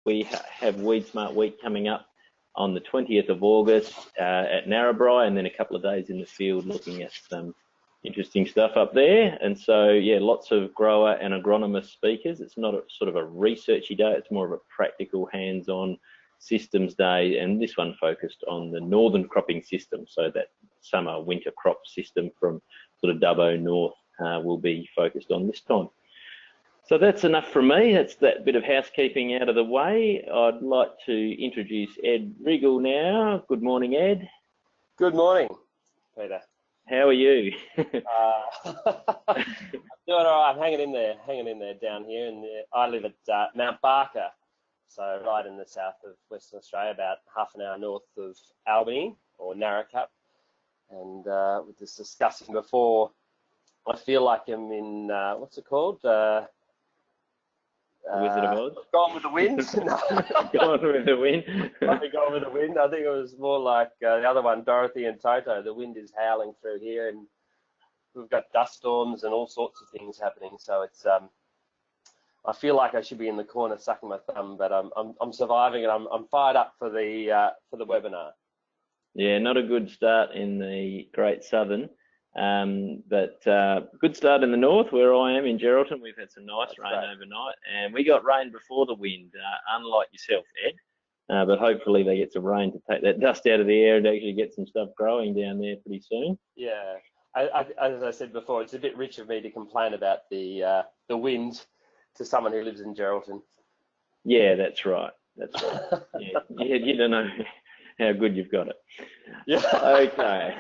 we have WeedSmart Week coming up on the 20th of August at Narrabri, and then a couple of days in the field looking at some interesting stuff up there. And so, yeah, lots of grower and agronomist speakers. It's not a sort of a researchy day, it's more of a practical hands-on systems day, and this one focused on the northern cropping system, so that summer winter crop system from sort of Dubbo north will be focused on this time. So that's enough from me. That's that bit of housekeeping out of the way. I'd like to introduce Ed Riggall now. Good morning, Ed. Good morning, Peter. How are you? I'm doing all right. I'm hanging in there down here. And I live at Mount Barker, so right in the south of Western Australia, about half an hour north of Albany or Narracap. And we were just discussing before, I feel like I'm in, what's it called? Wizard of Oz? Gone with the Wind? No. Gone with the Wind? Gone with the Wind. I think it was more like the other one, Dorothy and Toto. The wind is howling through here, and we've got dust storms and all sorts of things happening. So it's, I feel like I should be in the corner sucking my thumb, but I'm surviving, and I'm fired up for the webinar. Yeah, not a good start in the Great Southern. But good start in the north where I am in Geraldton. We've had some nice rain overnight, and we got rain before the wind, unlike yourself, Ed. But hopefully they get some rain to take that dust out of the air and actually get some stuff growing down there pretty soon. Yeah, as I said before, it's a bit rich of me to complain about the wind to someone who lives in Geraldton. Yeah, that's right. That's right. Yeah, you don't know how good you've got it. Yeah. Okay.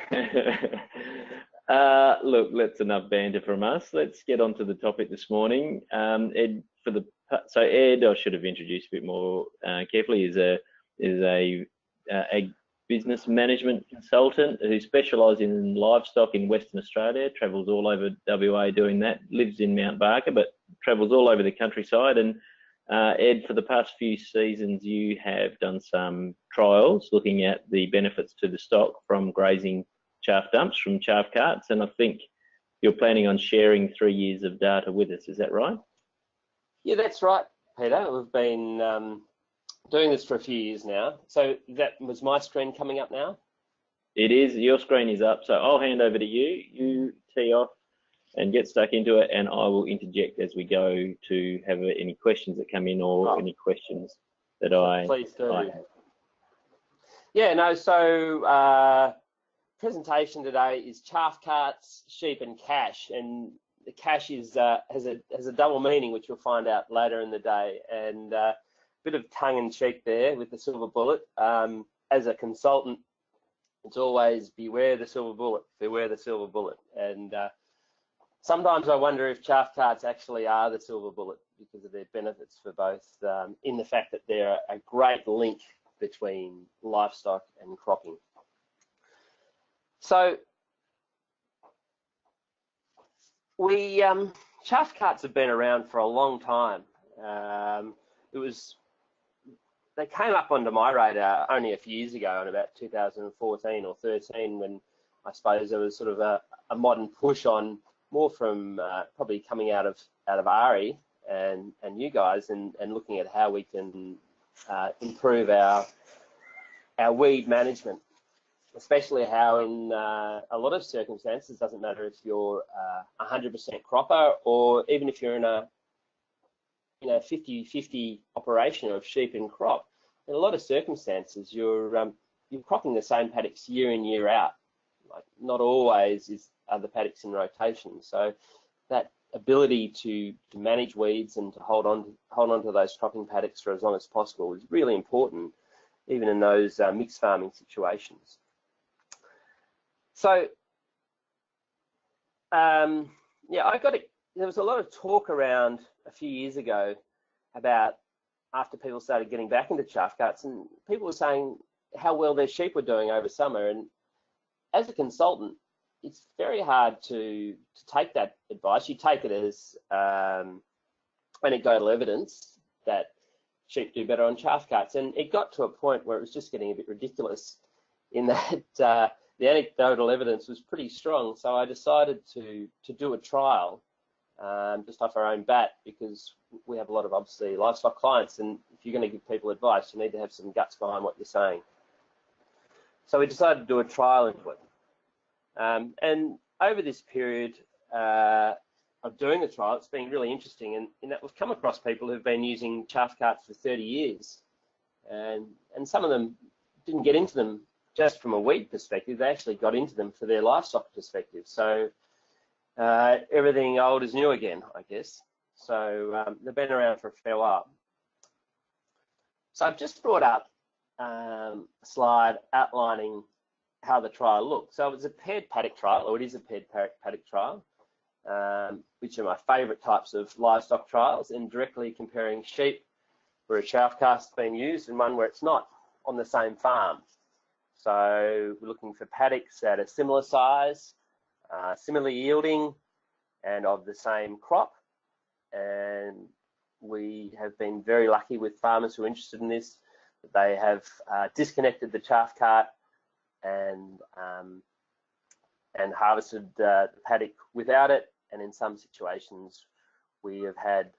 Look, that's enough banter from us. Let's get on to the topic this morning. Ed, so Ed, I should have introduced a bit more carefully, is a business management consultant who specialises in livestock in Western Australia, travels all over WA doing that, lives in Mount Barker, but travels all over the countryside. And Ed, for the past few seasons, you have done some trials looking at the benefits to the stock from grazing chaff dumps from Chaff Carts, and I think you're planning on sharing 3 years of data with us. Is that right? Yeah, that's right, Peter. We've been doing this for a few years now. So that was my screen coming up now? It is. Your screen is up. So I'll hand over to you. You tee off and get stuck into it, and I will interject as we go to have any questions that come in or any questions that Please do. I have. Yeah, no, so presentation today is chaff carts, sheep and cash, and the cash is has a double meaning, which you'll find out later in the day, and a bit of tongue-in-cheek there with the silver bullet. As a consultant, it's always beware the silver bullet, and sometimes I wonder if chaff carts actually are the silver bullet because of their benefits for both, in the fact that they're a great link between livestock and cropping. So we chaff carts have been around for a long time. They came up onto my radar only a few years ago, in about 2014 or 13, when I suppose there was sort of a modern push on, more from probably coming out of ARI and you guys, and looking at how we can improve our weed management. Especially how in a lot of circumstances, doesn't matter if you're 100% cropper or even if you're in a 50-50 operation of sheep and crop. In a lot of circumstances, you're cropping the same paddocks year in, year out. Like, not always are the paddocks in rotation. So that ability to manage weeds and to hold on to those cropping paddocks for as long as possible is really important, even in those mixed farming situations. So, yeah, there was a lot of talk around a few years ago about, after people started getting back into chaff carts, and people were saying how well their sheep were doing over summer. And as a consultant, it's very hard to take that advice. You take it as anecdotal evidence that sheep do better on chaff carts. And it got to a point where it was just getting a bit ridiculous, in that the anecdotal evidence was pretty strong. So I decided to do a trial just off our own bat, because we have a lot of obviously livestock clients, and if you're going to give people advice, you need to have some guts behind what you're saying. So we decided to do a trial into it. And over this period of doing the trial, it's been really interesting, and in that we've come across people who've been using chaff carts for 30 years, and some of them didn't get into them just from a weed perspective, they actually got into them for their livestock perspective. So everything old is new again, I guess. So they've been around for a fair while. So I've just brought up a slide outlining how the trial looked. So it was a paired paddock trial, or it is a paired paddock trial, which are my favourite types of livestock trials, and directly comparing sheep where a chaff cart's been used and one where it's not on the same farm. So we're looking for paddocks that are similar size, similarly yielding, and of the same crop. And we have been very lucky with farmers who are interested in this. They have disconnected the chaff cart and harvested the paddock without it. And in some situations, we have had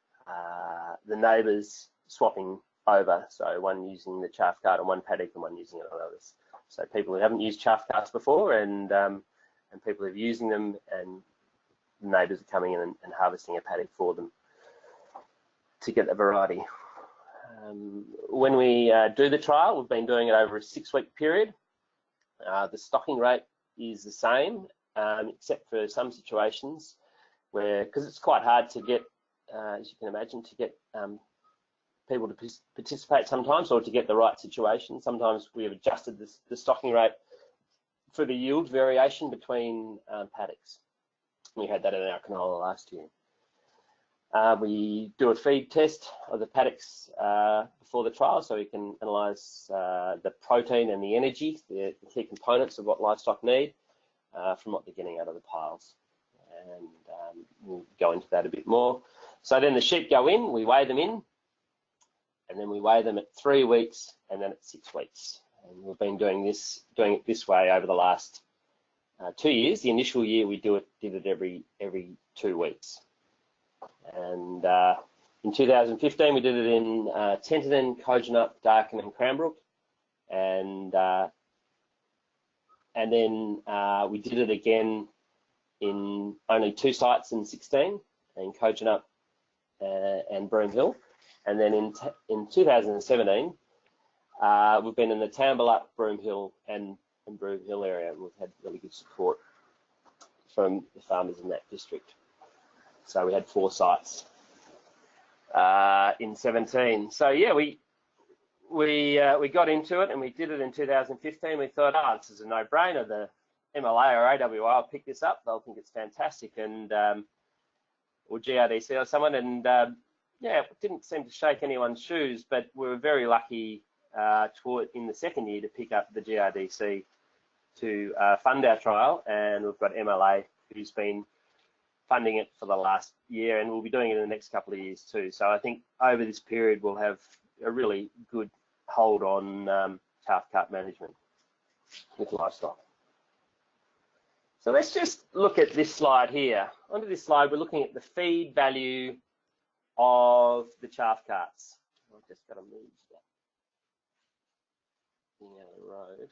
the neighbours swapping over, so one using the chaff cart on one paddock and one using it on others. So people who haven't used chaff carts before, and people who are using them, and neighbours are coming in and harvesting a paddock for them to get the variety. When we do the trial, we've been doing it over a 6-week period. The stocking rate is the same, except for some situations where, because it's quite hard to get, as you can imagine, to get people to participate sometimes, or to get the right situation. Sometimes we have adjusted the stocking rate for the yield variation between paddocks. We had that in our canola last year. We do a feed test of the paddocks before the trial, so we can analyse the protein and the energy, the key components of what livestock need from what they're getting out of the piles. And we'll go into that a bit more. So then the sheep go in, we weigh them in, and then we weigh them at 3 weeks and then at 6 weeks. And we've been doing it this way over the last 2 years. The initial year we did it every 2 weeks. And in 2015 we did it in Tenterden, Kojonup, Darkin and Cranbrook, and then we did it again in only 2 sites in 16, in Kojonup and Broome Hill. And then in 2017 we've been in the Tambalup, Broome Hill and Broome Hill area, and we've had really good support from the farmers in that district. So we had 4 sites in 17. So yeah, we got into it and we did it in 2015. We thought, this is a no-brainer. The MLA or AWI will pick this up. They'll think it's fantastic, and or GRDC or someone. And yeah, it didn't seem to shake anyone's shoes, but we were very lucky in the second year to pick up the GRDC to fund our trial, and we've got MLA who's been funding it for the last year, and we'll be doing it in the next couple of years too. So I think over this period we'll have a really good hold on chaff cart management with livestock. So let's just look at this slide here. Onto this slide, we're looking at the feed value of the chaff carts. I've just got to move that thing out of the road.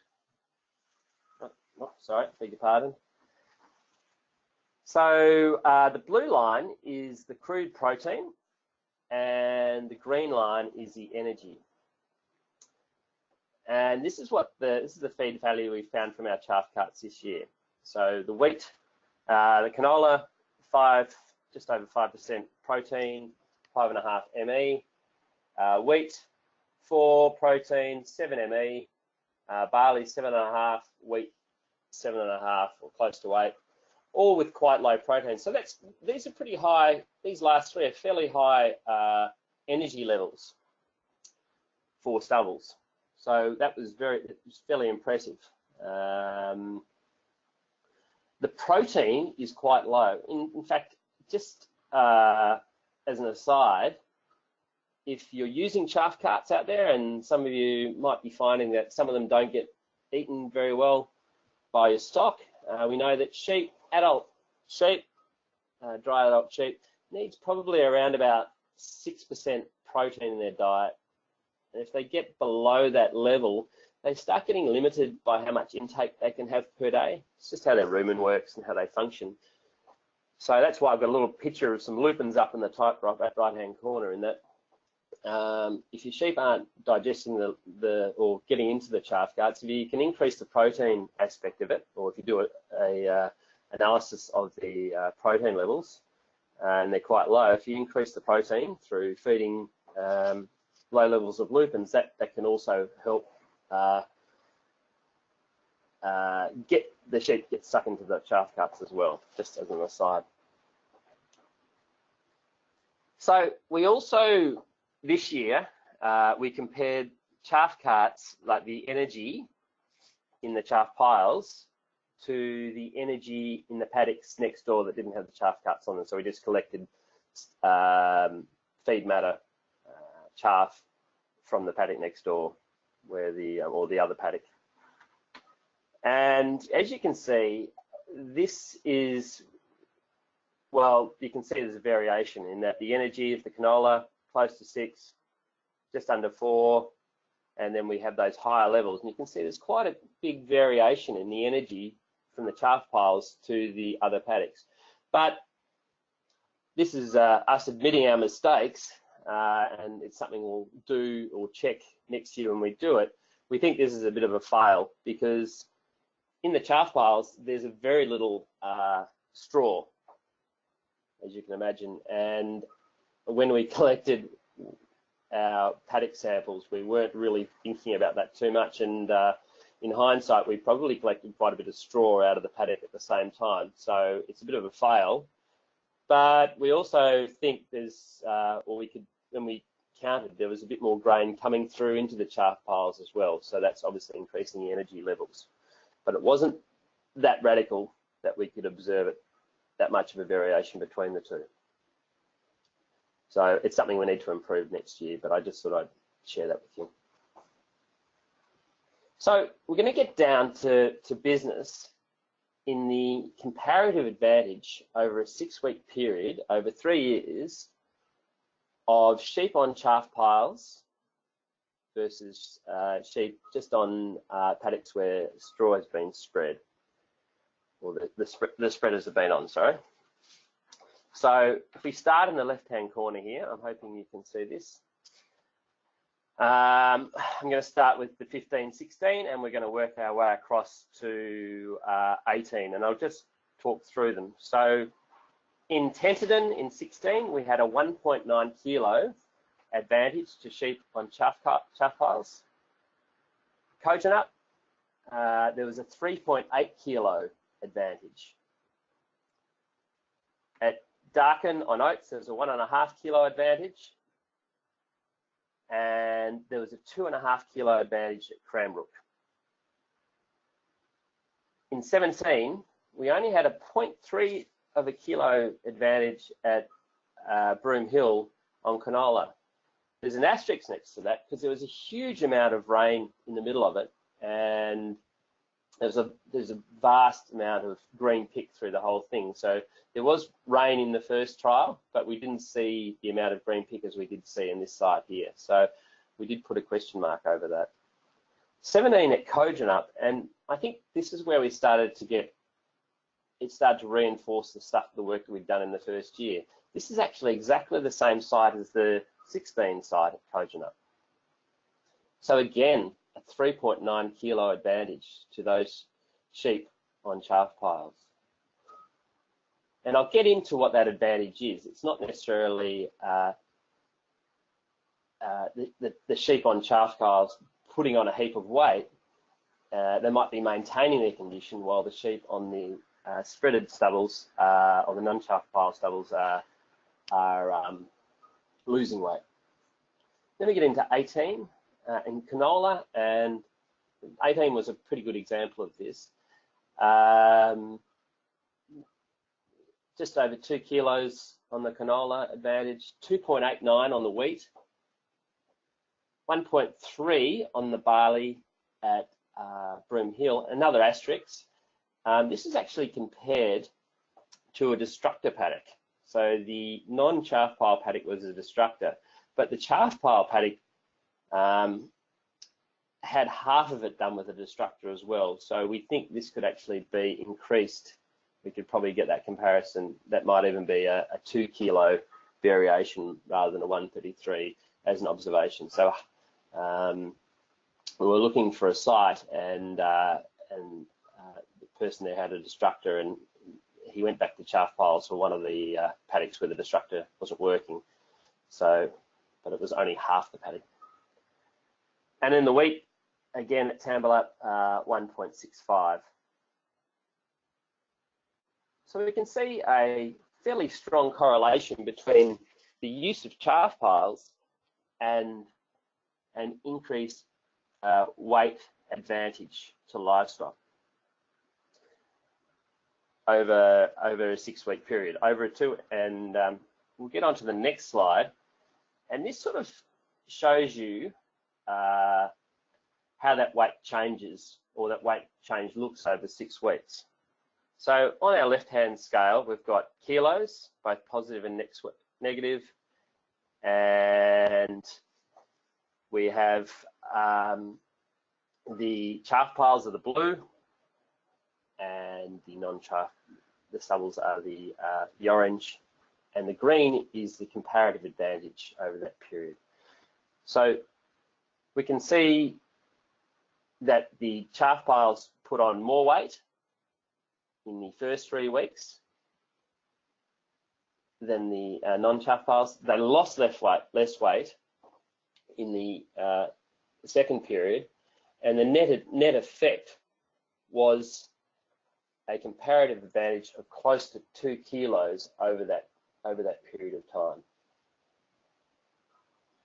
Oh, sorry, beg your pardon. So the blue line is the crude protein, and the green line is the energy. And this is the feed value we found from our chaff carts this year. So the wheat, the canola, just over 5% protein, 5.5 ME. Wheat, 4 protein, 7 ME. Barley, 7.5. Wheat, 7.5 or close to 8. All with quite low protein. So these are pretty high. These last 3 are fairly high energy levels for stubbles. So it was fairly impressive. The protein is quite low. In fact, just as an aside, if you're using chaff carts out there, and some of you might be finding that some of them don't get eaten very well by your stock, we know that adult sheep, dry adult sheep, needs probably around about 6% protein in their diet. And if they get below that level, they start getting limited by how much intake they can have per day. It's just how their rumen works and how they function. So that's why I've got a little picture of some lupins up in the top right-hand corner, in that if your sheep aren't digesting or getting into the chaff carts, if you can increase the protein aspect of it, or if you do a analysis of the protein levels, and they're quite low, if you increase the protein through feeding low levels of lupins, that can also help get the sheep get stuck into the chaff carts as well, just as an aside. So we also, this year, we compared chaff carts, like the energy in the chaff piles, to the energy in the paddocks next door that didn't have the chaff carts on them. So we just collected feed matter, chaff from the paddock next door, where or the other paddock. And as you can see, this is, well, you can see there's a variation in that the energy of the canola close to 6, just under 4, and then we have those higher levels. And you can see there's quite a big variation in the energy from the chaff piles to the other paddocks. But this is us admitting our mistakes, and it's something we'll do or check next year when we do it. We think this is a bit of a fail, because in the chaff piles, there's a very little straw, as you can imagine. And when we collected our paddock samples, we weren't really thinking about that too much. And in hindsight, we probably collected quite a bit of straw out of the paddock at the same time. So it's a bit of a fail. But we also think there's, when we counted, there was a bit more grain coming through into the chaff piles as well. So that's obviously increasing the energy levels. But it wasn't that radical that we could observe it, that much of a variation between the two. So it's something we need to improve next year, but I just thought I'd share that with you. So we're going to get down to business in the comparative advantage over a 6-week period, over 3 years, of sheep on chaff piles versus sheep just on paddocks where straw has been spread, or the spreaders have been on, sorry. So if we start in the left-hand corner here, I'm hoping you can see this. I'm going to start with the 15, 16, and we're going to work our way across to 18, and I'll just talk through them. So in Tenterden in 16, we had a 1.9 kilo advantage to sheep on chaff piles. Kojonup, there was a 3.8 kilo advantage. At Darkin on oats, there was a 1.5 kilo advantage, and there was a 2.5 kilo advantage at Cranbrook. In 17, we only had a 0.3 of a kilo advantage at Broome Hill on canola. There's an asterisk next to that because there was a huge amount of rain in the middle of it, and there's a vast amount of green pick through the whole thing. So there was rain in the first trial, but we didn't see the amount of green pick as we did see in this site here. So we did put a question mark over that. 17 at Kojonup, and I think this is where we started to reinforce the work that we'd done in the first year. This is actually exactly the same site as the 16 site at Kojonup. So again, a 3.9 kilo advantage to those sheep on chaff piles. And I'll get into what that advantage is. It's not necessarily the sheep on chaff piles putting on a heap of weight. They might be maintaining their condition while the sheep on the spreaded stubbles or the non-chaff pile stubbles are losing weight. Then we get into 18 in canola, and 18 was a pretty good example of this. Just over 2 kilos on the canola advantage, 2.89 on the wheat, 1.3 on the barley at Broome Hill. Another asterisk, this is actually compared to a Destructor paddock. So the non-chaff pile paddock was a Destructor, but the chaff pile paddock had half of it done with a Destructor as well. So we think this could actually be increased. We could probably get that comparison. That might even be a 2 kilo variation rather than a 133 as an observation. So we were looking for a site, and the person there had a Destructor, and he went back to chaff piles for one of the paddocks where the Destructor wasn't working. So, but it was only half the paddock. And then the wheat, again at Tambalat, 1.65. So we can see a fairly strong correlation between the use of chaff piles and an increased weight advantage to livestock over a 6-week period, and we'll get on to the next slide. And this sort of shows you how that weight changes, or that weight change looks over 6 weeks. So on our left-hand scale, we've got kilos, both positive and negative, and we have the chaff piles are the blue, and the non-chaff, the stubbles are the orange, and the green is the comparative advantage over that period. So we can see that the chaff piles put on more weight in the first 3 weeks than the non-chaff piles. They lost less weight in the second period, and the net effect was a comparative advantage of close to 2 kilos over that period of time.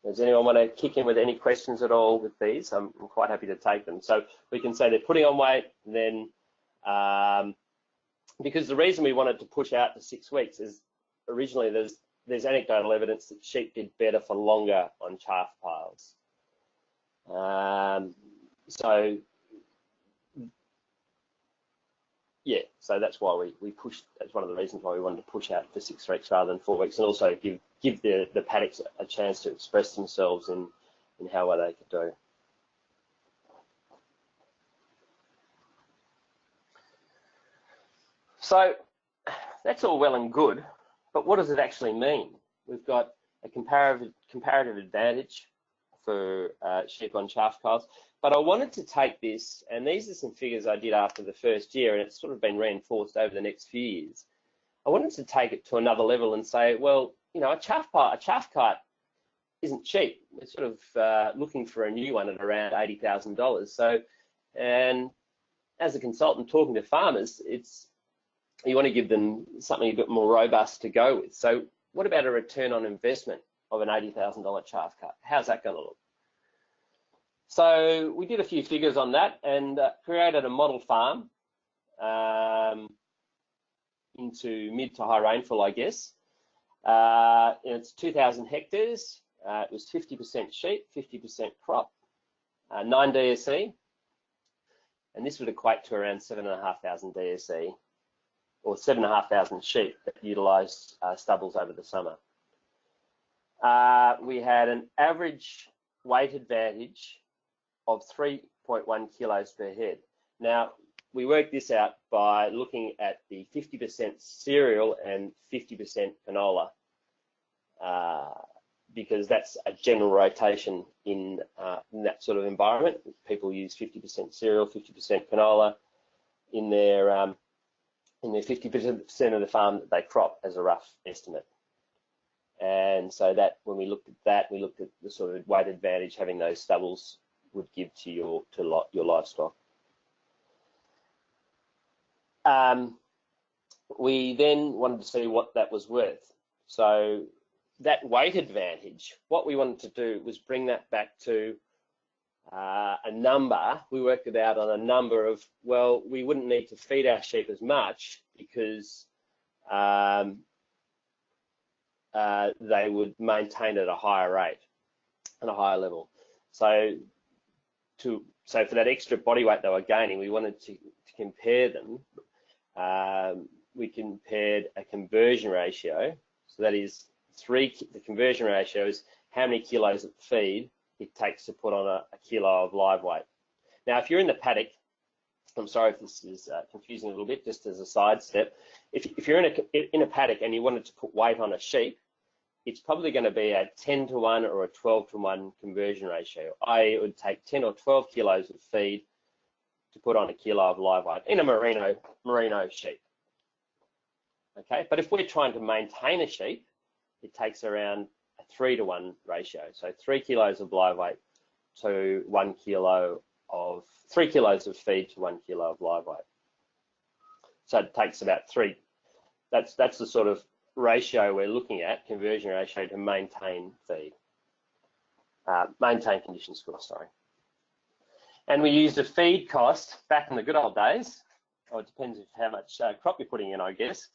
Does anyone want to kick in with any questions at all with these? I'm quite happy to take them. So we can say they're putting on weight, then because the reason we wanted to push out to 6 weeks is originally there's anecdotal evidence that sheep did better for longer on chaff piles. So yeah, so that's why we pushed. That's one of the reasons why we wanted to push out for 6 weeks rather than 4 weeks, and also give the paddocks a chance to express themselves in how well they could do. So that's all well and good, but what does it actually mean? We've got a comparative advantage for sheep on chaff piles, but I wanted to take this, and these are some figures I did after the first year, and it's sort of been reinforced over the next few years. I wanted to take it to another level and say, well, you know, a chaff cart isn't cheap. We're sort of looking for a new one at around $80,000. So, and as a consultant talking to farmers, you want to give them something a bit more robust to go with. So what about a return on investment of an $80,000 chaff cart? How's that going to look? So we did a few figures on that and created a model farm into mid to high rainfall, I guess. It's 2,000 hectares. It was 50% sheep, 50% crop, 9 DSE, and this would equate to around 7,500 DSE, or 7,500 sheep that utilised stubbles over the summer. We had an average weight advantage of 3.1 kilos per head. Now, we worked this out by looking at the 50% cereal and 50% canola, because that's a general rotation in that sort of environment. People use 50% cereal, 50% canola in their 50% of the farm that they crop as a rough estimate. And so that when we looked at that, we looked at the sort of weight advantage having those stubbles would give to your livestock. We then wanted to see what that was worth. So that weight advantage, what we wanted to do was bring that back to a number. We worked it out on a number of, well, we wouldn't need to feed our sheep as much because they would maintain at a higher rate and a higher level. So for that extra body weight they were gaining, we wanted to compare them. We compared a conversion ratio So that is the conversion ratio is how many kilos of feed it takes to put on a kilo of live weight. Now, if you're in the paddock, I'm sorry if this is confusing a little bit, just as a side step. If you're in a paddock and you wanted to put weight on a sheep, it's probably going to be a 10 to 1 or a 12 to 1 conversion ratio. It would take 10 or 12 kilos of feed to put on a kilo of live weight in a merino sheep. Okay, but if we're trying to maintain a sheep, it takes around a 3 to 1 ratio. So 3 kilos of live weight to 1 kilo of 3 kilos of feed to 1 kilo of live weight. So it takes about 3. That's the sort of ratio we're looking at, conversion ratio, to maintain feed, maintain condition score, sorry. And we used a feed cost back in the good old days, or it depends how much crop you're putting in, I guess.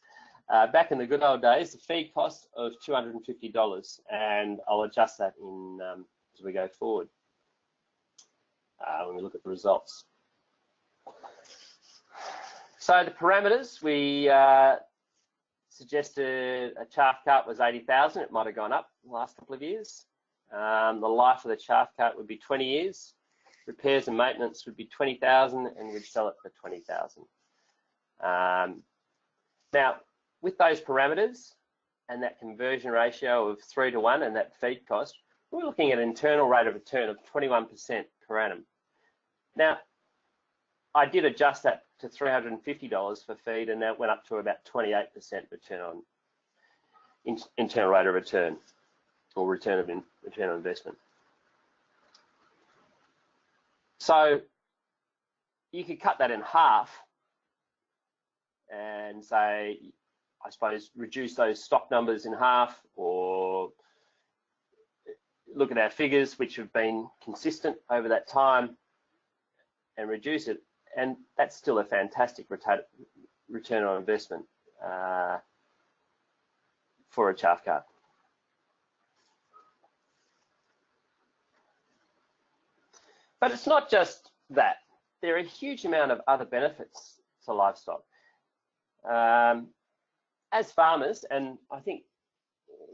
Back in the good old days, the feed cost of $250, and I'll adjust that in as we go forward when we look at the results. So the parameters, we suggested a chaff cart was 80,000. It might have gone up in the last couple of years. The life of the chaff cart would be 20 years. Repairs and maintenance would be 20,000, and we'd sell it for 20,000. Now, with those parameters and that conversion ratio of 3 to 1 and that feed cost, we're looking at an internal rate of return of 21% per annum. Now, I did adjust that to $350 for feed, and that went up to about 28% return on internal rate of return, or return on investment. So you could cut that in half and say, I suppose, reduce those stock numbers in half, or look at our figures, which have been consistent over that time, and reduce it. And that's still a fantastic return on investment for a chaff cart. But it's not just that. There are a huge amount of other benefits to livestock. As farmers, and I think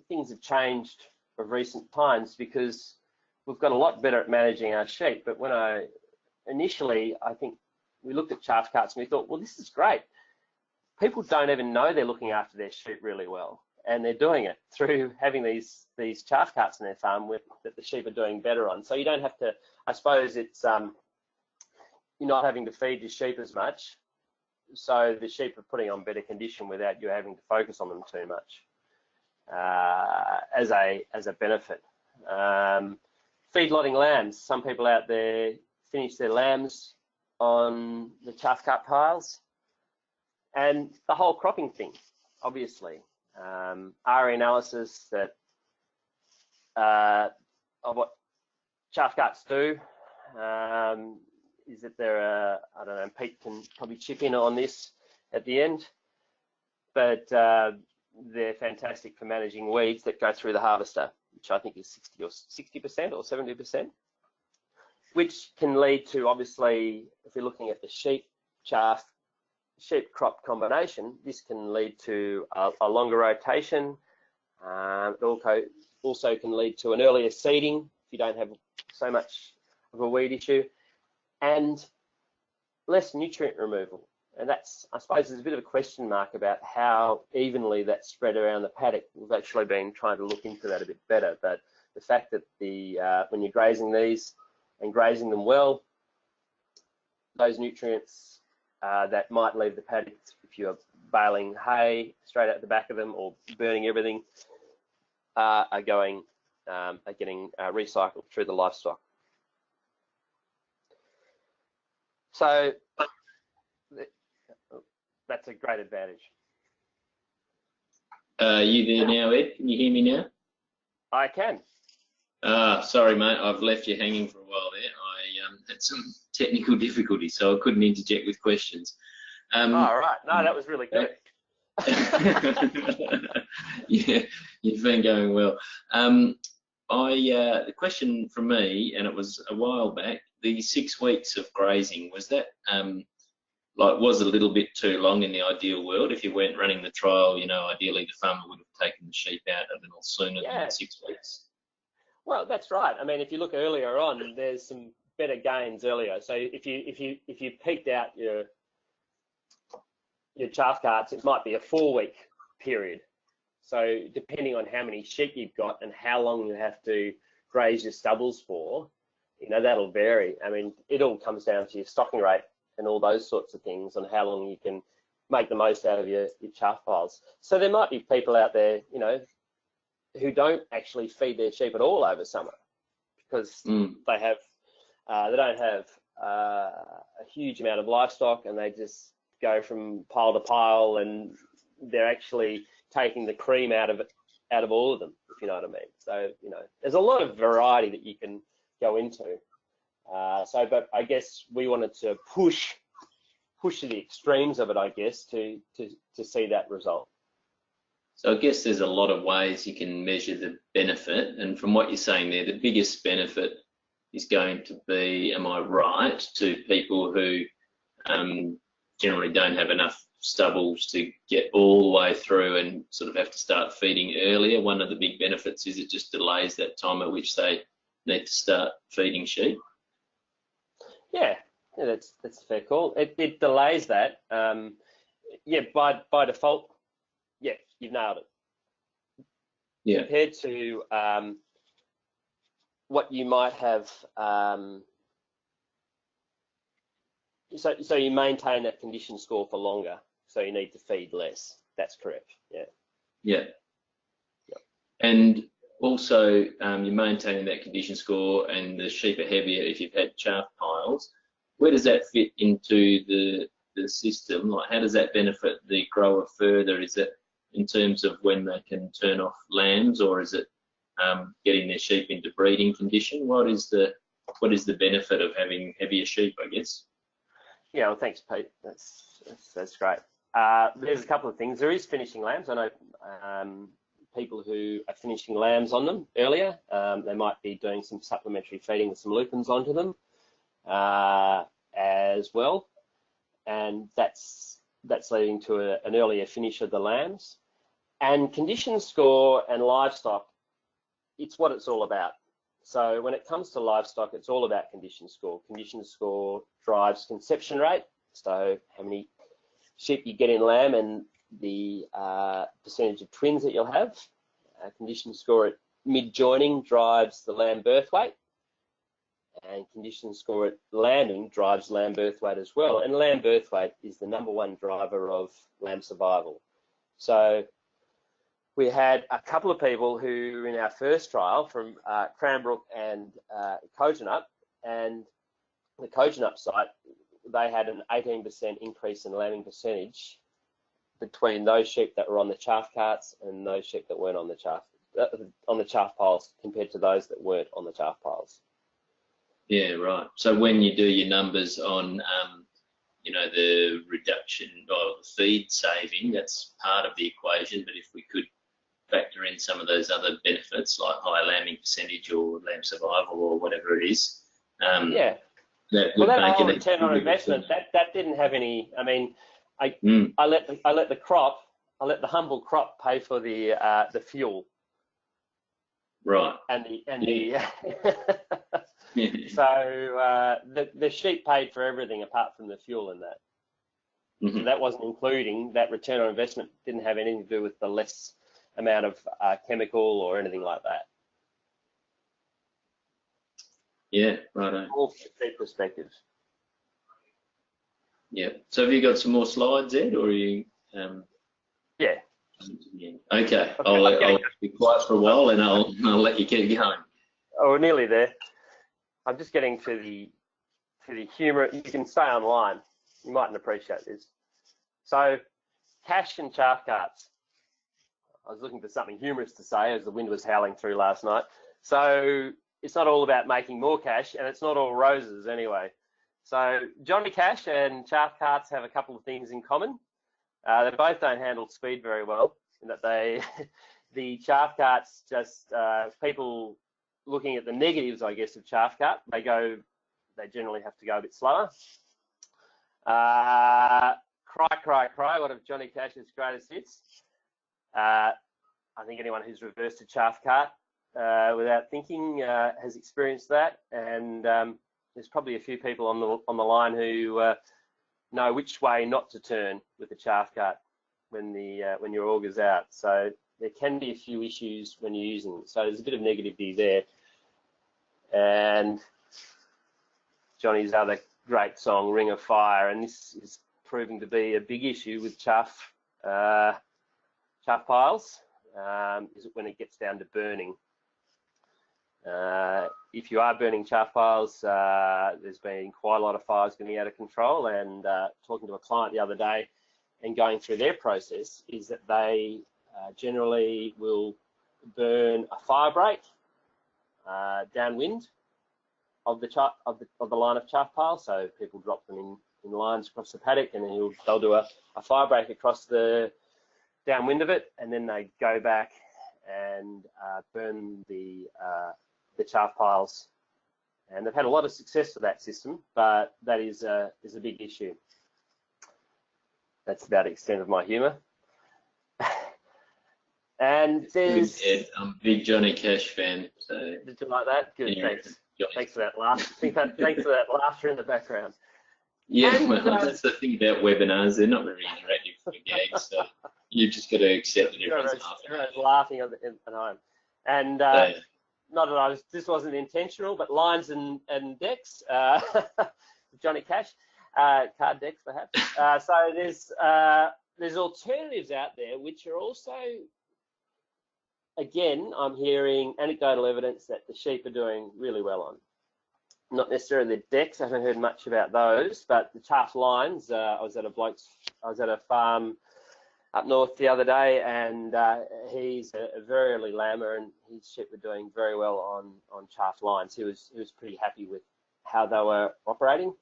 things have changed of recent times because we've got a lot better at managing our sheep. But when initially, I think we looked at chaff carts and we thought, well, this is great. People don't even know they're looking after their sheep really well, and they're doing it through having these chaff carts in their farm that the sheep are doing better on. So you don't have to, I suppose it's, you're not having to feed your sheep as much, so the sheep are putting on better condition without you having to focus on them too much as a benefit. Feedlotting lambs. Some people out there finish their lambs on the chaff cart piles, and the whole cropping thing, obviously. RE analysis that of what chaff carts do is that they're I don't know, Pete can probably chip in on this at the end, but they're fantastic for managing weeds that go through the harvester, which I think is 60% or 70%, which can lead to, obviously, if you're looking at the sheep crop combination, this can lead to a longer rotation. It also can lead to an earlier seeding if you don't have so much of a weed issue, and less nutrient removal. And that's, I suppose, there's a bit of a question mark about how evenly that's spread around the paddock. We've actually been trying to look into that a bit better, but the fact that when you're grazing these and grazing them well, those nutrients that might leave the paddock if you're baling hay straight out the back of them or burning everything are getting recycled through the livestock. So that's a great advantage. You there now, Ed? Can you hear me now? I can. Sorry, mate. I've left you hanging for a while there. I had some technical difficulties, so I couldn't interject with questions. All right. No, that was really good. Yeah, you've been going well. The question from me, and it was a while back, the 6 weeks of grazing, was that like was a little bit too long in the ideal world. If you weren't running the trial, you know, ideally the farmer would have taken the sheep out a little sooner than 6 weeks. Well, that's right. I mean, if you look earlier on, there's some better gains earlier. So if you peaked out your chaff carts, it might be a 4-week period. So depending on how many sheep you've got and how long you have to graze your stubbles for, you know, that'll vary. I mean, it all comes down to your stocking rate and all those sorts of things on how long you can make the most out of your chaff piles. So there might be people out there, you know, who don't actually feed their sheep at all over summer because they don't have a huge amount of livestock and they just go from pile to pile and they're actually taking the cream out of all of them, if you know what I mean. So, you know, there's a lot of variety that you can go into. But I guess we wanted to push to the extremes of it, I guess, to see that result. So I guess there's a lot of ways you can measure the benefit, and from what you're saying there, the biggest benefit is going to be, am I right, to people who generally don't have enough stubbles to get all the way through and sort of have to start feeding earlier. One of the big benefits is it just delays that time at which they need to start feeding sheep. Yeah, that's a fair call. It delays that. Yeah, by default, yeah, you've nailed it. Yeah. Compared to what you might have, so you maintain that condition score for longer, so you need to feed less. That's correct. Yeah. Yeah. Yep. And also, you're maintaining that condition score, and the sheep are heavier if you've had chaff piles. Where does that fit into the system? Like, how does that benefit the grower further? Is it in terms of when they can turn off lambs, or is it getting their sheep into breeding condition? What is the benefit of having heavier sheep, I guess? Yeah, well, thanks, Pete. That's great. There's a couple of things. There is finishing lambs. I know people who are finishing lambs on them earlier. They might be doing some supplementary feeding with some lupins onto them as well, and that's leading to an earlier finish of the lambs. And condition score and livestock, it's what it's all about. So when it comes to livestock, it's all about condition score. Condition score drives conception rate, so how many sheep you get in lamb and the percentage of twins that you'll have. Condition score at mid-joining drives the lamb birth weight, and condition score at lambing drives lamb birth weight as well. And lamb birth weight is the #1 driver of lamb survival. So we had a couple of people who were in our first trial from Cranbrook and Kojonup, and the Kojonup site, they had an 18% increase in lambing percentage between those sheep that were on the chaff carts and those sheep that weren't on the chaff piles compared to those that weren't on the chaff piles. Yeah, right. So when you do your numbers on, you know, the reduction of the feed saving, that's part of the equation. But if we could factor in some of those other benefits like higher lambing percentage or lamb survival or whatever it is, yeah. That whole return on investment, that didn't have any. I mean, I let the humble crop pay for the fuel. Right. And so the sheep paid for everything apart from the fuel in that. Mm-hmm. So that wasn't including that return on investment. Didn't have anything to do with the less amount of chemical or anything like that. Yeah, right. All from a sheep perspective. Yeah. So have you got some more slides, Ed, or are you? Yeah. Okay. I'll be quiet for a while and I'll let you keep going. Oh, we're nearly there. I'm just getting to the humour. You can stay online. You mightn't appreciate this. So, cash and chaff carts. I was looking for something humorous to say as the wind was howling through last night. So, it's not all about making more cash, and it's not all roses anyway. So, Johnny Cash and chaff carts have a couple of things in common. They both don't handle speed very well, in that the chaff carts just, people looking at the negatives, I guess, of chaff cart, they generally have to go a bit slower. Cry, cry, cry. One of Johnny Cash's greatest hits. I think anyone who's reversed a chaff cart without thinking has experienced that, and there's probably a few people on the line who know which way not to turn with the chaff cart when your auger's out. So there can be a few issues when you're using it. So there's a bit of negativity there. And Johnny's other great song, Ring of Fire, and this is proving to be a big issue with chaff piles, is when it gets down to burning. If you are burning chaff piles, there's been quite a lot of fires getting out of control, and talking to a client the other day and going through their process is that they generally will burn a fire break downwind of the line of chaff pile. So people drop them in lines across the paddock, and then they'll do a fire break across the downwind of it, and then they go back and burn the chaff piles. And they've had a lot of success with that system, but that is a big issue. That's about the extent of my humour. And there's... I'm a big Johnny Cash fan. So. Did you like that? Good, Yeah, thanks. Thanks for that laugh. Thanks for that laughter in the background. Yeah, And, well, that's the thing about webinars. They're not very interactive for gags, so you've just got to accept that everyone's laughing at home. And not that this wasn't intentional, but lines and decks, Johnny Cash, card decks perhaps. So there's alternatives out there which are also, again, I'm hearing anecdotal evidence that the sheep are doing really well on. Not necessarily the decks, I haven't heard much about those, but the chaff lines, I was at a farm up north the other day, and he's a very early lammer, and his sheep were doing very well on chaff lines. He was pretty happy with how they were operating.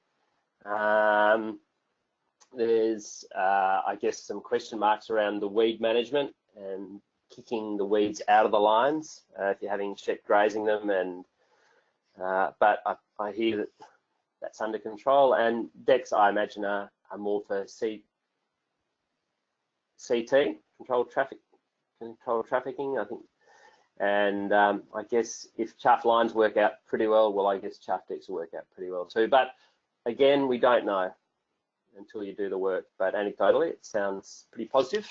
There's, I guess, some question marks around the weed management and kicking the weeds out of the lines if you're having sheep grazing them, and but I hear that that's under control. And decks, I imagine, are more for CT, controlled trafficking, I think. And I guess if chaff lines work out pretty well, I guess chaff decks will work out pretty well too. But again, we don't know until you do the work. But anecdotally, it sounds pretty positive.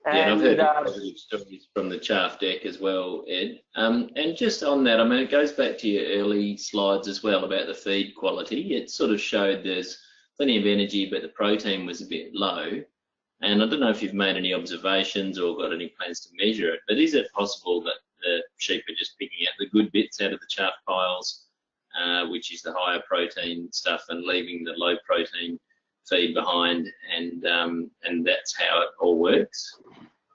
Yeah, and I've heard positive stories from the chaff deck as well, Ed. And just on that, I mean, it goes back to your early slides as well about the feed quality. It sort of showed there's plenty of energy, but the protein was a bit low. And I don't know if you've made any observations or got any plans to measure it, but is it possible that the sheep are just picking out the good bits out of the chaff piles, which is the higher protein stuff, and leaving the low protein feed behind, and that's how it all works?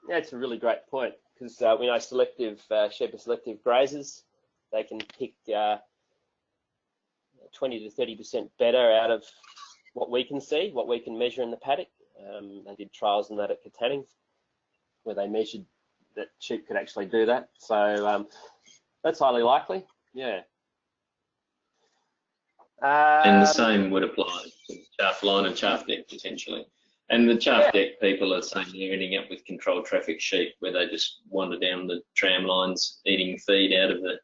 Yeah, it's a really great point, because we know sheep are selective grazers. They can pick 20 to 30% better out of what we can see, what we can measure in the paddock. They did trials on that at Katanning, where they measured that sheep could actually do that. So that's highly likely, yeah. And the same would apply to the chaff line and chaff deck potentially. And the chaff deck people are saying they're ending up with controlled traffic sheep, where they just wander down the tram lines eating feed out of the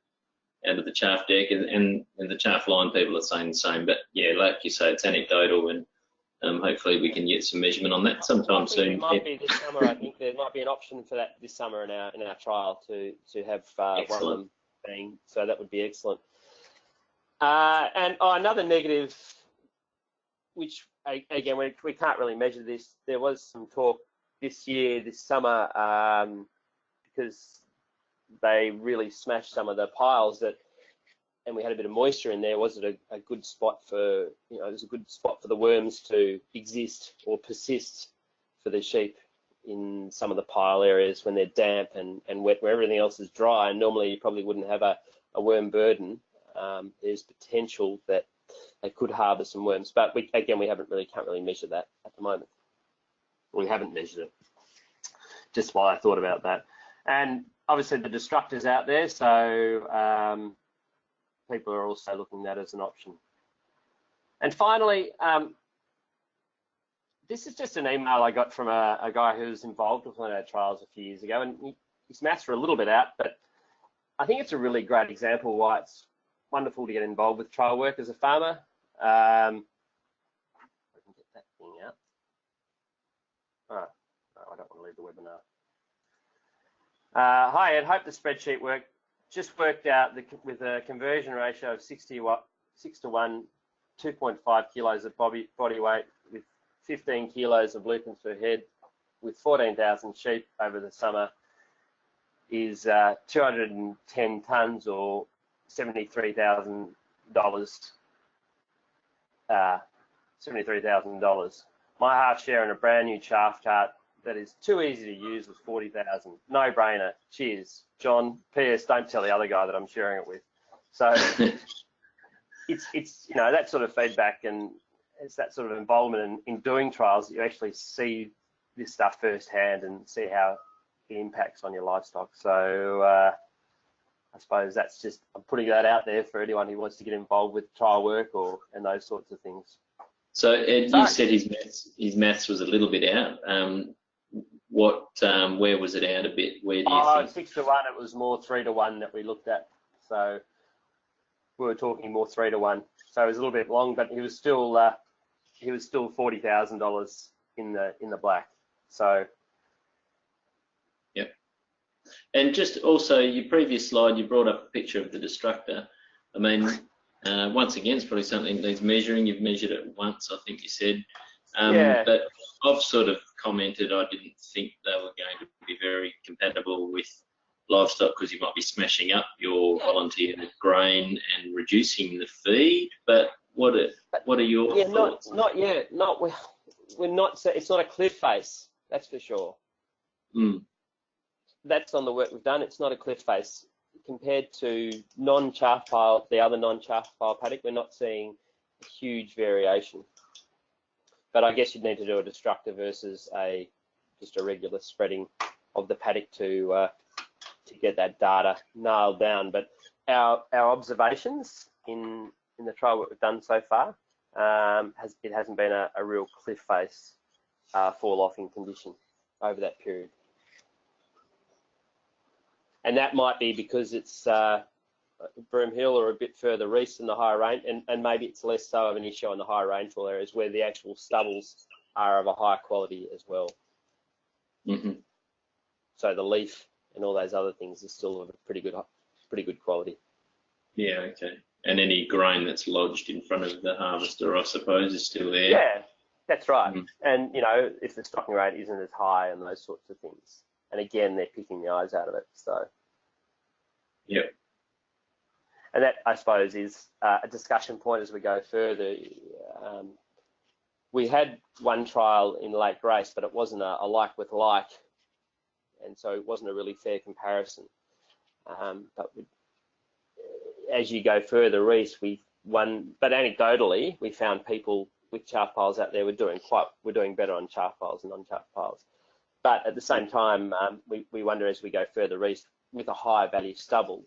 chaff deck, and the chaff line people are saying the same. But yeah, like you say, it's anecdotal, and hopefully we can get some measurement on that sometime soon. It might be this summer. I think there might be an option for that this summer in our trial to have one of them being. So that would be excellent. And another negative, which again we can't really measure this. There was some talk this summer, because they really smashed some of the piles and we had a bit of moisture in there. Was it a good spot for, it was a good spot for the worms to exist or persist for the sheep in some of the pile areas when they're damp and wet, where everything else is dry, and normally you probably wouldn't have a worm burden. There's potential that they could harbour some worms, but can't really measure that at the moment. We haven't measured it. Just why I thought about that. And obviously the Destructor's out there, so people are also looking at that as an option. And finally, this is just an email I got from a guy who was involved with one of our trials a few years ago, and his maths were a little bit out, but I think it's a really great example why it's wonderful to get involved with trial work as a farmer. I can get that thing out. Oh, no, I don't want to leave the webinar. Hi Ed, hope the spreadsheet just worked out with a conversion ratio of 6 to 1, 2.5 kilos of body weight with 15 kilos of lupins per head with 14,000 sheep over the summer is 210 tonnes or $73,000. $73,000. My half share in a brand new chaff cart that is too easy to use was 40,000. No brainer. Cheers, John. P.S. Don't tell the other guy that I'm sharing it with. So it's that sort of feedback, and it's that sort of involvement in doing trials that you actually see this stuff firsthand and see how it impacts on your livestock. So I suppose that's just, I'm putting that out there for anyone who wants to get involved with trial work and those sorts of things. So Ed, you said his maths was a little bit out. Where was it out a bit? Where do you think? 6 to 1. It was more 3 to 1 that we looked at. So we were talking more 3 to 1. So it was a little bit long, but he was still $40,000 in the black. So. Yep. And just also your previous slide, you brought up a picture of the Destructor. I mean, once again, it's probably something that needs measuring. You've measured it once, I think you said. Yeah. But I've sort of commented I didn't think they were going to be very compatible with livestock because you might be smashing up your volunteer grain and reducing the feed. But what are your thoughts? Not yet. We're not. It's not a cliff face. That's for sure. Mm. That's on the work we've done. It's not a cliff face compared to non-chaff pile. The other non-chaff pile paddock, we're not seeing a huge variation. But I guess you'd need to do a Destructor versus just a regular spreading of the paddock to get that data nailed down. But our observations in the trial work we've done so far, it hasn't been a real cliff face fall off in condition over that period. And that might be because it's Broome Hill or a bit further east in the higher rain, and maybe it's less so of an issue on the higher rainfall areas where the actual stubbles are of a higher quality as well. Mm-hmm. So the leaf and all those other things is still of a pretty good quality. Yeah, okay. And any grain that's lodged in front of the harvester, I suppose, is still there. Yeah, that's right. Mm. And if the stocking rate isn't as high and those sorts of things, and again, they're picking the eyes out of it. So. Yep. And that, I suppose, is a discussion point as we go further. We had one trial in Lake Grace, but it wasn't a like with like, and so it wasn't a really fair comparison. But as you go further east, but anecdotally, we found people with chaff piles out there were doing better on chaff piles than non-chaff piles. But at the same time, we wonder as we go further east with a higher value stubble,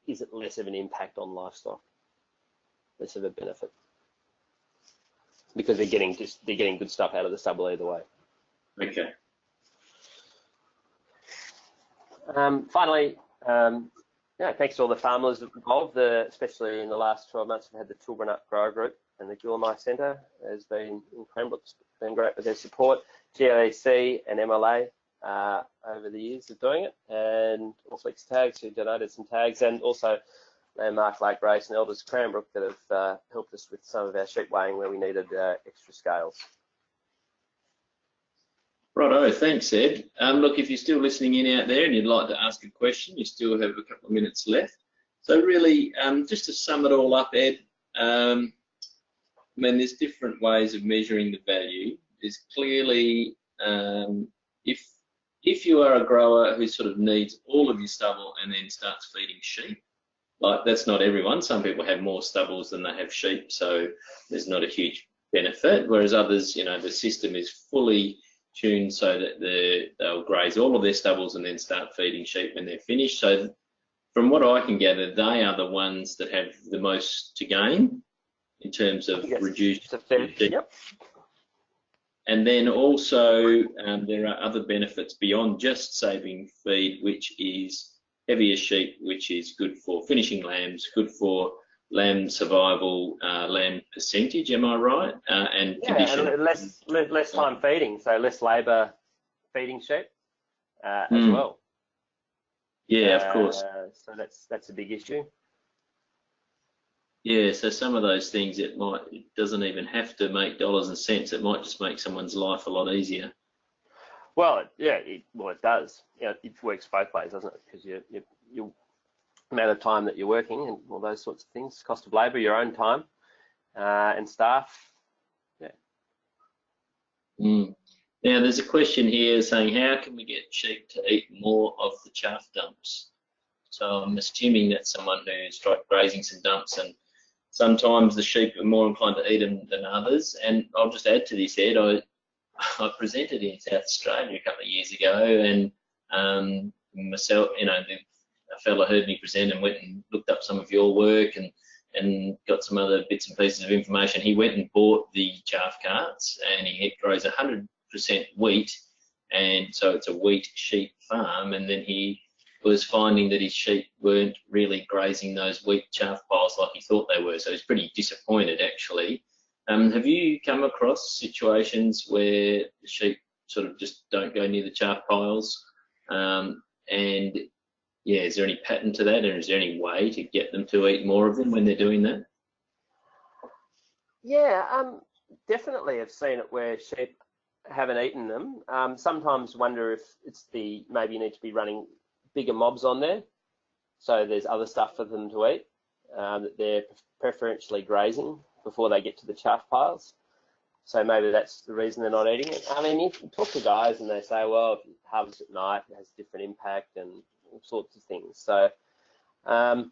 is it less of an impact on livestock, less of a benefit? Because they're getting good stuff out of the stubble either way. Okay. Finally, thanks to all the farmers involved, especially in the last 12 months. We've had the Tilbury Grower Group and the Gillamai Centre has been in Cranbrook's been great with their support. GLEC and MLA over the years of doing it, and Allflex Tags who donated some tags, and also Landmark, Lake Grace and Elders Cranbrook that have helped us with some of our sheep weighing where we needed extra scales. Righto, thanks Ed. Look, if you're still listening in out there and you'd like to ask a question, you still have a couple of minutes left. So really, just to sum it all up, Ed, I mean, there's different ways of measuring the value. There's clearly, if you are a grower who sort of needs all of your stubble and then starts feeding sheep, like that's not everyone. Some people have more stubbles than they have sheep, so there's not a huge benefit. Whereas others, the system is fully tuned so that they'll graze all of their stubbles and then start feeding sheep when they're finished. So from what I can gather, they are the ones that have the most to gain. in terms of reduced sheep. Yep. And then also there are other benefits beyond just saving feed, which is heavier sheep, which is good for finishing lambs, good for lamb survival, lamb percentage, am I right? And condition. And less time feeding, so less labour feeding sheep as well. Yeah, of course. So that's a big issue. Yeah, so some of those things it doesn't even have to make dollars and cents. It might just make someone's life a lot easier. Well, it does. It works both ways, doesn't it? Because you amount of time that you're working and all those sorts of things, cost of labour, your own time, and staff. Yeah. Now, there's a question here saying, how can we get sheep to eat more of the chaff dumps? So I'm assuming that's someone who's grazing some dumps, and sometimes the sheep are more inclined to eat them than others. And I'll just add to this, Ed, I presented in South Australia a couple of years ago, and myself, a fella heard me present and went and looked up some of your work and got some other bits and pieces of information. He went and bought the chaff carts, and he grows 100% wheat, and so it's a wheat sheep farm. And then he was finding that his sheep weren't really grazing those wheat chaff piles like he thought they were, so he's pretty disappointed actually. Have you come across situations where the sheep sort of just don't go near the chaff piles? And yeah, is there any pattern to that, or is there any way to get them to eat more of them when they're doing that? Yeah, definitely I've seen it where sheep haven't eaten them. Sometimes wonder if it's maybe you need to be running bigger mobs on there, so there's other stuff for them to eat that they're preferentially grazing before they get to the chaff piles. So maybe that's the reason they're not eating it. I mean, you talk to guys and they say, well, if you harvest at night, it has different impact and all sorts of things. So I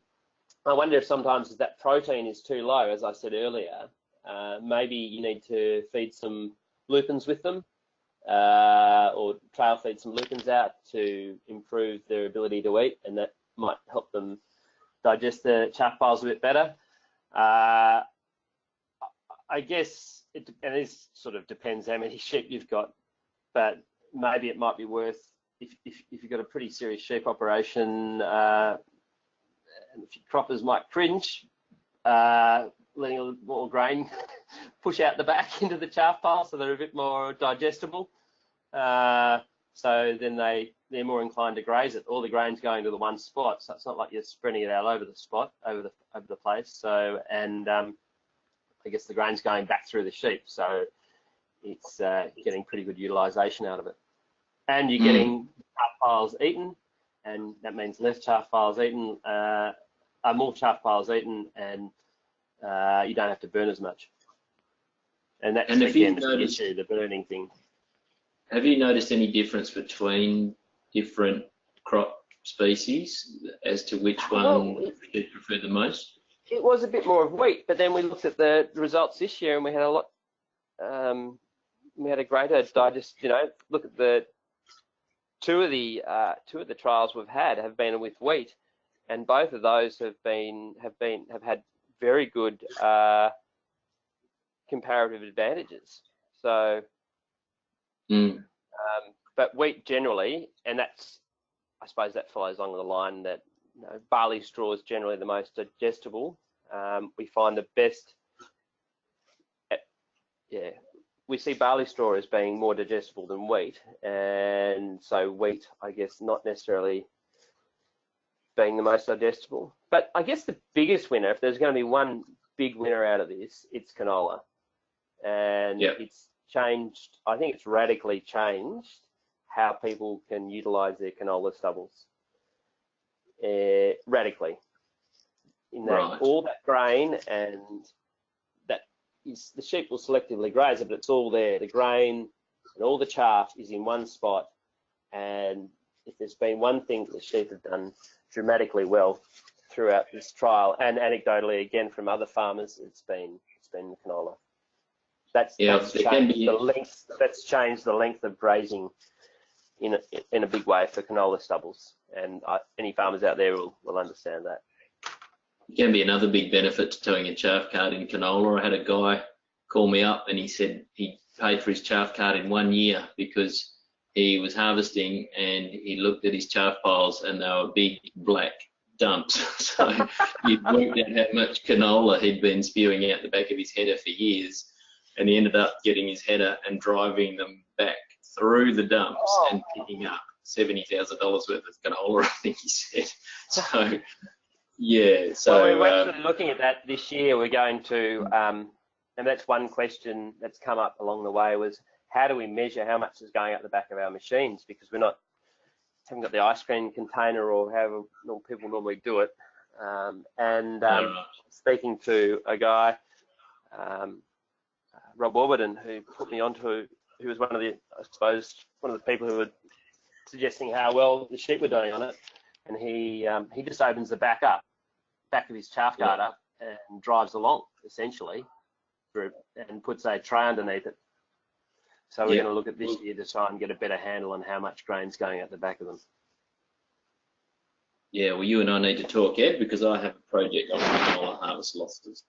wonder if sometimes if that protein is too low, as I said earlier, maybe you need to feed some lupins with them, or trail feed some lupins out to improve their ability to eat, and that might help them digest the chaff piles a bit better. I guess it sort of depends how many sheep you've got, but maybe it might be worth, if you've got a pretty serious sheep operation, and if your croppers might cringe, letting a little more grain push out the back into the chaff pile so they're a bit more digestible. So then they're more inclined to graze it. All the grain's going to the one spot, so it's not like you're spreading it out over the spot, over the place. So, and I guess the grain's going back through the sheep, so it's getting pretty good utilisation out of it. And you're getting chaff piles eaten, and that means less chaff piles eaten, more chaff piles eaten, and you don't have to burn as much. And that's, again, the issue, the burning thing. Have you noticed any difference between different crop species as to which one you prefer the most? It was a bit more of wheat, but then we looked at the results this year and we had a lot, we had a greater digest, look at the two of the trials we've had have been with wheat, and both of those have had very good comparative advantages. So, but wheat generally, and that's, I suppose that follows along the line that barley straw is generally the most digestible. We find the best, we see barley straw as being more digestible than wheat, and so wheat, I guess, not necessarily being the most digestible. But I guess the biggest winner, if there's going to be one big winner out of this, it's canola. And it's changed, I think it's radically changed how people can utilize their canola stubbles. Radically. In that all that grain, and that is, the sheep will selectively graze it, but it's all there. The grain and all the chaff is in one spot. And if there's been one thing that the sheep have done dramatically well throughout this trial, and anecdotally again from other farmers, it's been canola. That's changed the length of grazing in a big way for canola stubbles, and any farmers out there will understand that. It can be another big benefit to towing a chaff cart in canola. I had a guy call me up and he said he paid for his chaff cart in 1 year because he was harvesting and he looked at his chaff piles and they were big black dumps. So he'd worked out how much canola he'd been spewing out the back of his header for years, and he ended up getting his header and driving them back through the dumps and picking up $70,000 worth of canola, I think he said. So yeah, so well, we're actually looking at that this year. We're going to, and that's one question that's come up along the way, was how do we measure how much is going out the back of our machines? Because we're not, haven't got the ice cream container or however people normally do it. Speaking to a guy, Rob Warburton, who put me onto, who was one of the, I suppose, one of the people who were suggesting how well the sheep were doing on it, and he just opens the back of his chaff cart up and drives along essentially, and puts a tray underneath it. So we're going to look at this year to try and get a better handle on how much grain's going out the back of them. Yeah, well, you and I need to talk, Ed, because I have a project on canola harvest losses.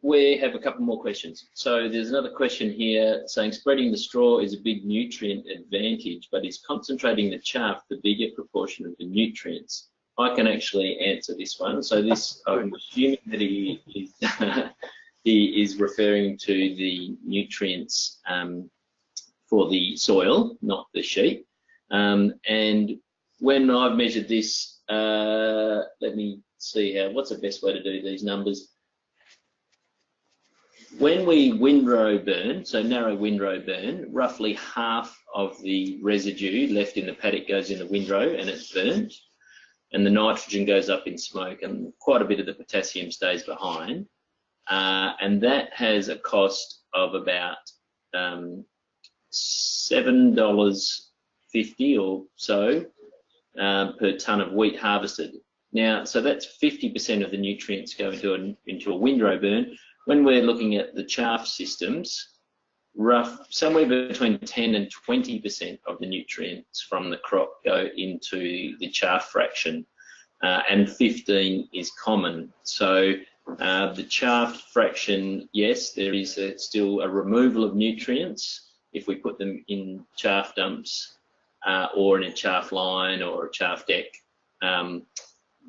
We have a couple more questions. So there's another question here saying spreading the straw is a big nutrient advantage, but is concentrating the chaff the bigger proportion of the nutrients? I can actually answer this one. So this, I'm assuming that he is, he is referring to the nutrients for the soil, not the sheep. And when I've measured this, let me see what's the best way to do these numbers. When we windrow burn, so narrow windrow burn, roughly half of the residue left in the paddock goes in the windrow and it's burnt, and the nitrogen goes up in smoke, and quite a bit of the potassium stays behind. And that has a cost of about $7.50 or so per tonne of wheat harvested. Now, so that's 50% of the nutrients go into a windrow burn. When we're looking at the chaff systems, somewhere between 10 and 20% of the nutrients from the crop go into the chaff fraction, and 15 is common. So the chaff fraction, yes, there is still a removal of nutrients if we put them in chaff dumps or in a chaff line or a chaff deck.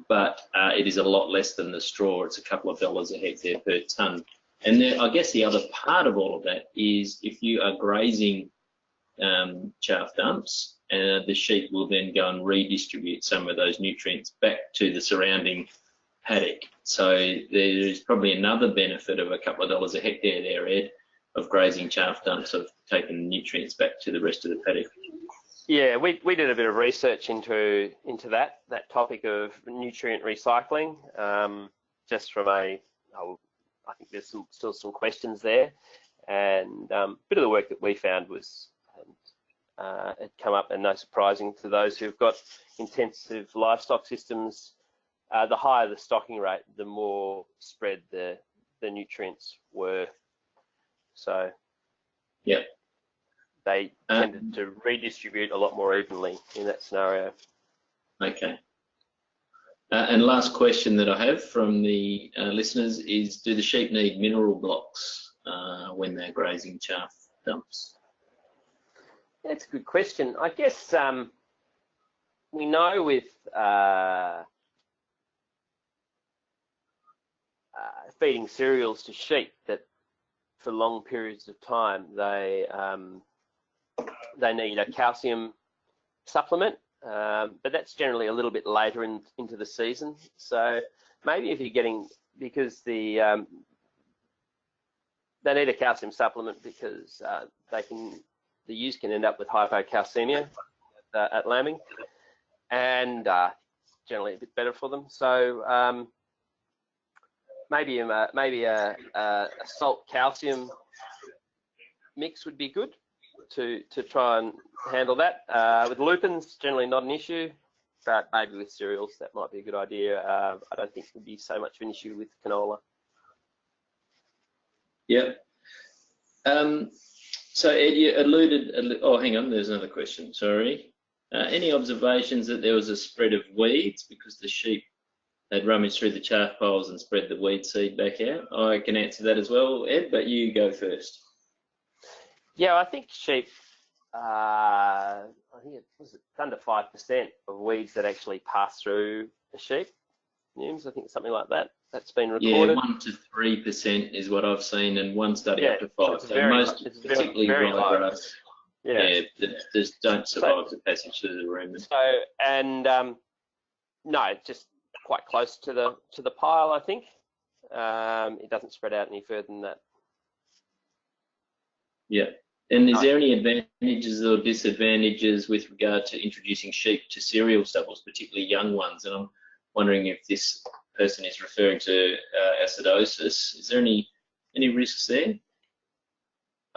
But it is a lot less than the straw. It's a couple of dollars a hectare per tonne. And then I guess the other part of all of that is if you are grazing chaff dumps, the sheep will then go and redistribute some of those nutrients back to the surrounding paddock. So there is probably another benefit of a couple of dollars a hectare there, Ed, of grazing chaff dumps, of taking the nutrients back to the rest of the paddock. Yeah, we did a bit of research into that topic of nutrient recycling, just from I think there's still some questions there, and a bit of the work that we found was it come up, and no surprising to those who've got intensive livestock systems, the higher the stocking rate, the more spread the nutrients were. So yeah. They tended to redistribute a lot more evenly in that scenario. Okay. And last question that I have from the listeners is, do the sheep need mineral blocks when they're grazing chaff dumps? That's a good question. I guess we know with feeding cereals to sheep that for long periods of time they need a calcium supplement, but that's generally a little bit later into the season. So maybe if you're getting, because they need a calcium supplement because the ewes can end up with hypocalcemia at lambing, and generally a bit better for them. So maybe a salt calcium mix would be good to try and handle that. With lupins, generally not an issue, but maybe with cereals that might be a good idea. I don't think it would be so much of an issue with canola. Yeah. So Ed, you alluded, oh hang on, there's another question, sorry. Any observations that there was a spread of weeds because the sheep they'd rummage through the chaff piles and spread the weed seed back out. I can answer that as well, Ed, but you go first. Yeah, I think sheep, I think it's under 5% of weeds that actually pass through a sheep. Newms, I think something like that. That's been recorded. Yeah, 1 to 3% is what I've seen, and one study up to 5. So most, particularly ryegrass, just don't survive the passage through the rumen. So, and no, just quite close to the pile, I think. It doesn't spread out any further than that. Yeah. And is there any advantages or disadvantages with regard to introducing sheep to cereal stubbles, particularly young ones? And I'm wondering if this person is referring to acidosis. Is there any risks there?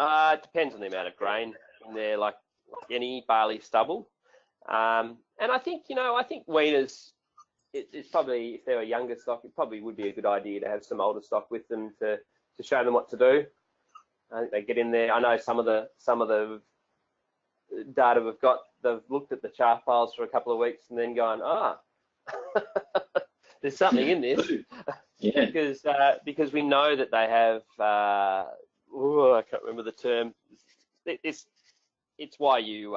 It depends on the amount of grain in there, like any barley stubble. And I think, I think weaners, it's probably, if they were younger stock, it probably would be a good idea to have some older stock with them to show them what to do. I think they get in there. I know some of the data we've got, they've looked at the chaff piles for a couple of weeks and then gone, there's something in this. Yeah. because we know that they have, I can't remember the term. It's why you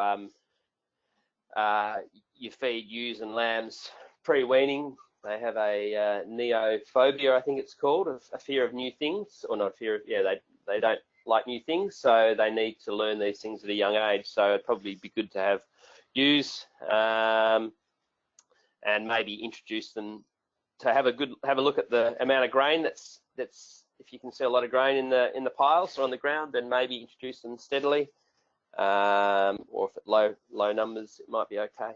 feed ewes and lambs pre-weaning. They have a neophobia, I think it's called, a fear of new things, or not a fear of, they don't like new things, so they need to learn these things at a young age. So it'd probably be good to have ewes and maybe introduce them to have a look at the amount of grain that's if you can see a lot of grain in the piles or on the ground, then maybe introduce them steadily, or if at low numbers it might be okay.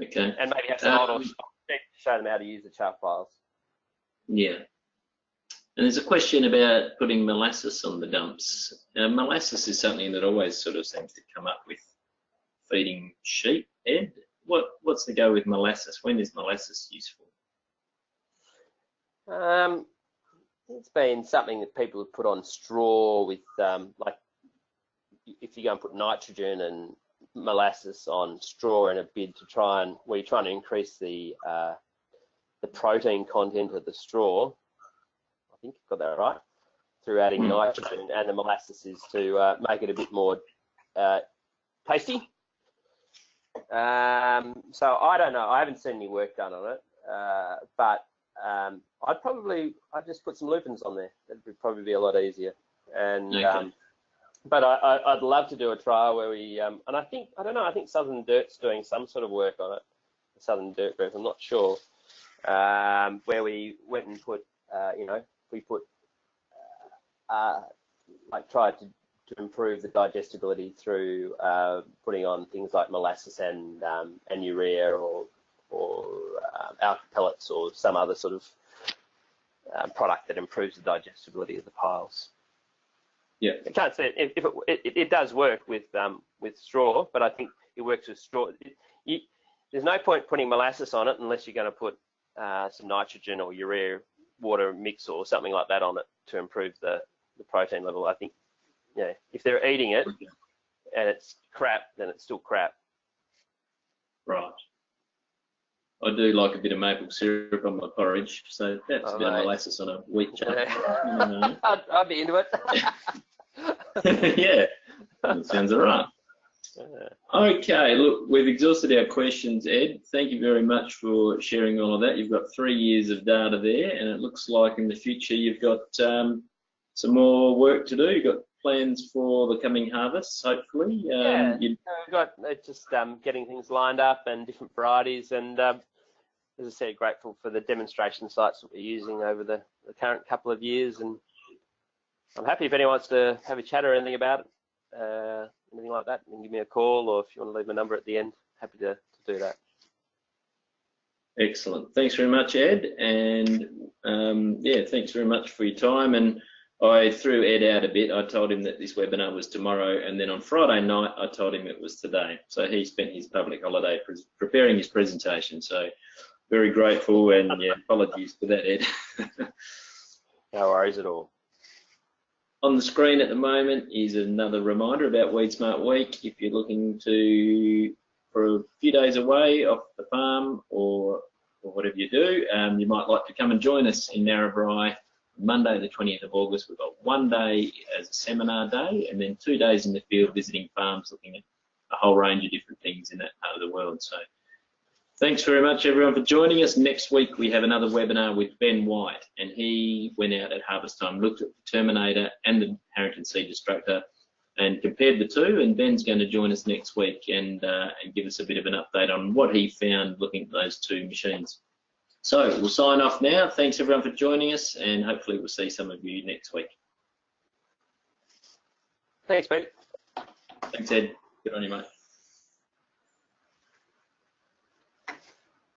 Okay. And maybe have some older stock to show them how to use the chaff piles. Yeah. And there's a question about putting molasses on the dumps. Molasses is something that always sort of seems to come up with feeding sheep. Ed, what's the go with molasses? When is molasses useful? It's been something that people have put on straw with, like if you go and put nitrogen and molasses on straw in a bid to where you're trying to increase the protein content of the straw. I think you've got that right, through adding nitrogen, and the molasses is to make it a bit more tasty. So I don't know. I haven't seen any work done on it, but I'd just put some lupins on there. That'd probably be a lot easier. And but I'd love to do a trial where we and I think Southern Dirt's doing some sort of work on it. The Southern Dirt Group, I'm not sure, where we went and put we put tried to improve the digestibility through putting on things like molasses and urea or alka pellets or some other sort of product that improves the digestibility of the piles. Yeah, I can't say if it does work with straw, but I think it works with straw. There's no point putting molasses on it unless you're going to put some nitrogen or urea water mix or something like that on it to improve the protein level. I think, if they're eating it and it's crap, then it's still crap. Right. I do like a bit of maple syrup on my porridge, so that's a bit of molasses on a wheat chop. I'd be into it. Yeah, that sounds all right. Okay, look, we've exhausted our questions, Ed. Thank you very much for sharing all of that. You've got 3 years of data there, and it looks like in the future you've got some more work to do. You've got plans for the coming harvests, hopefully. We've got just getting things lined up and different varieties, and as I said, grateful for the demonstration sites that we're using over the current couple of years, and I'm happy if anyone wants to have a chat or anything about it, anything like that, you can give me a call, or if you want to leave my number at the end, happy to do that. Excellent. Thanks very much, Ed, and thanks very much for your time. And I threw Ed out a bit. I told him that this webinar was tomorrow, and then on Friday night I told him it was today. So he spent his public holiday preparing his presentation. So very grateful, and apologies for that, Ed. No worries at all. On the screen at the moment is another reminder about WeedSmart Week. If you're looking for a few days away off the farm or or whatever you do, you might like to come and join us in Narrabri Monday the 20th of August. We've got one day as a seminar day and then 2 days in the field visiting farms, looking at a whole range of different things in that part of the world. So thanks very much everyone for joining us. Next week we have another webinar with Ben White, and he went out at harvest time, looked at the Terminator and the Harrington Seed Destructor and compared the two, and Ben's going to join us next week and give us a bit of an update on what he found looking at those two machines. So we'll sign off now. Thanks everyone for joining us, and hopefully we'll see some of you next week. Thanks, Pete. Thanks, Ed. Good on you, mate.